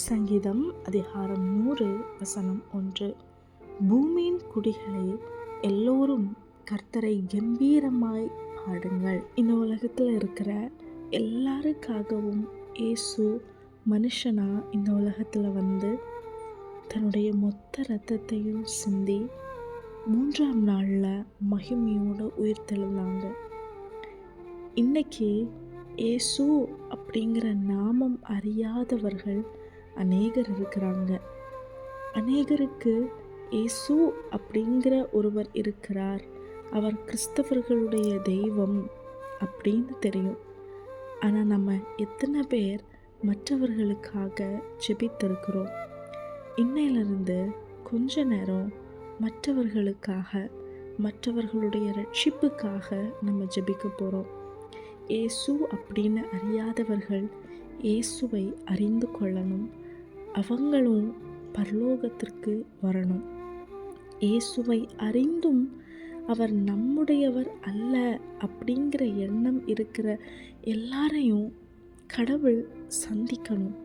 சங்கீதம் அதிகாரம் 100 வசனம் 1. பூமியின் குடிகளே, எல்லோரும் கர்த்தரை கம்பீரமாய் பாடுங்கள். இந்த உலகத்தில் இருக்கிற எல்லாருக்காகவும் இயேசு மனுஷனா இந்த உலகத்தில் வந்து தன்னுடைய மொத்த இரத்தத்தையும் சிந்தி 3ஆம் நாளில் மகிமையோடு உயிர்த்தெழுந்தாங்க. இன்னைக்கு இயேசு அப்படிங்கிற நாமம் அறியாதவர்கள் அநேகர் இருக்கிறாங்க. அநேகருக்கு இயேசு அப்படிங்கிற ஒருவர் இருக்கிறார், அவர் கிறிஸ்தவர்களுடைய தெய்வம் அப்படின்னு தெரியும். ஆனால் நம்ம எத்தனை பேர் மற்றவர்களுக்காக ஜெபித்திருக்கிறோம்? இன்னையிலிருந்து கொஞ்ச நேரம் மற்றவர்களுக்காக, மற்றவர்களுடைய ரட்சிப்புக்காக நம்ம ஜெபிக்க போகிறோம். இயேசு அப்படின்னு அறியாதவர்கள் இயேசுவை அறிந்து கொள்ளணும், அவங்களும் பரலோகத்திற்கு வரணும். இயேசுவை அறிந்தும் அவர் நம்முடையவர் அல்ல அப்படிங்கிற எண்ணம் இருக்கிற எல்லாரையும் கடவுள் சந்திக்கணும்.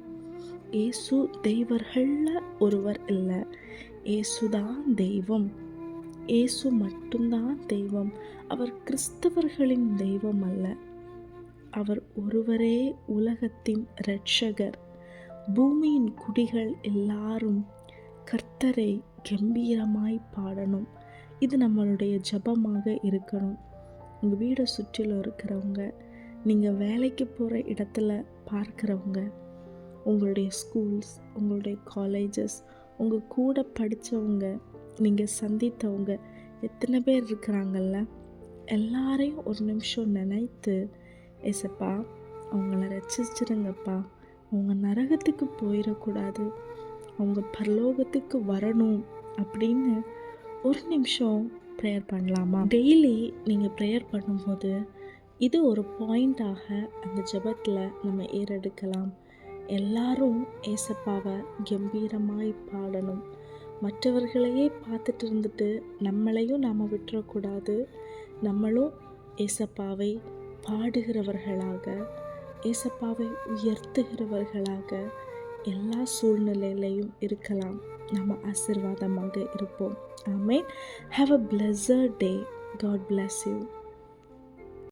இயேசு தெய்வர்களில் ஒருவர் இல்லை, இயேசுதான் தெய்வம். இயேசு மட்டும்தான் தெய்வம். அவர் கிறிஸ்தவர்களின் தெய்வம் அல்ல, அவர் ஒருவரே உலகத்தின் இரட்சகர். பூமியின் குடிகள் எல்லாரும் கர்த்தரை கம்பீரமாய் பாடணும். இது நம்மளுடைய ஜெபமாக இருக்கணும். உங்கள் வீடை சுற்றிலும் இருக்கிறவங்க, நீங்கள் வேலைக்கு போகிற இடத்துல பார்க்குறவங்க, உங்களுடைய ஸ்கூல்ஸ், உங்களுடைய காலேஜஸ், உங்கள் கூட படித்தவங்க, நீங்கள் சந்தித்தவங்க எத்தனை பேர் இருக்கிறாங்கல்ல, எல்லாரையும் ஒரு நிமிஷம் நினைத்து, ஏசப்பா அவங்கள ரட்சிச்சிடுங்கப்பா, அவங்க நரகத்துக்கு போயிடக்கூடாது, அவங்க பரலோகத்துக்கு வரணும் அப்படின்னு ஒரு நிமிஷம் ப்ரேயர் பண்ணலாமா? டெய்லி நீங்கள் ப்ரேயர் பண்ணும்போது இது ஒரு பாயிண்டாக அந்த ஜெபத்தில் நம்ம ஏறெடுக்கலாம். எல்லாரும் ஏசப்பாவை கம்பீரமாய் பாடணும். மற்றவர்களையே பார்த்துட்டு இருந்துட்டு நம்மளையும் நாம் விட்டுறக்கூடாது. நம்மளும் ஏசப்பாவை பாடுகிறவர்களாக, ஏசப்பாவை உயர்த்துகிறவர்களாக எல்லா சூழ்நிலையிலையும் இருக்கலாம். நம்ம ஆசீர்வாதமாக இருப்போம். ஆமென். Have a blessed day. God bless you.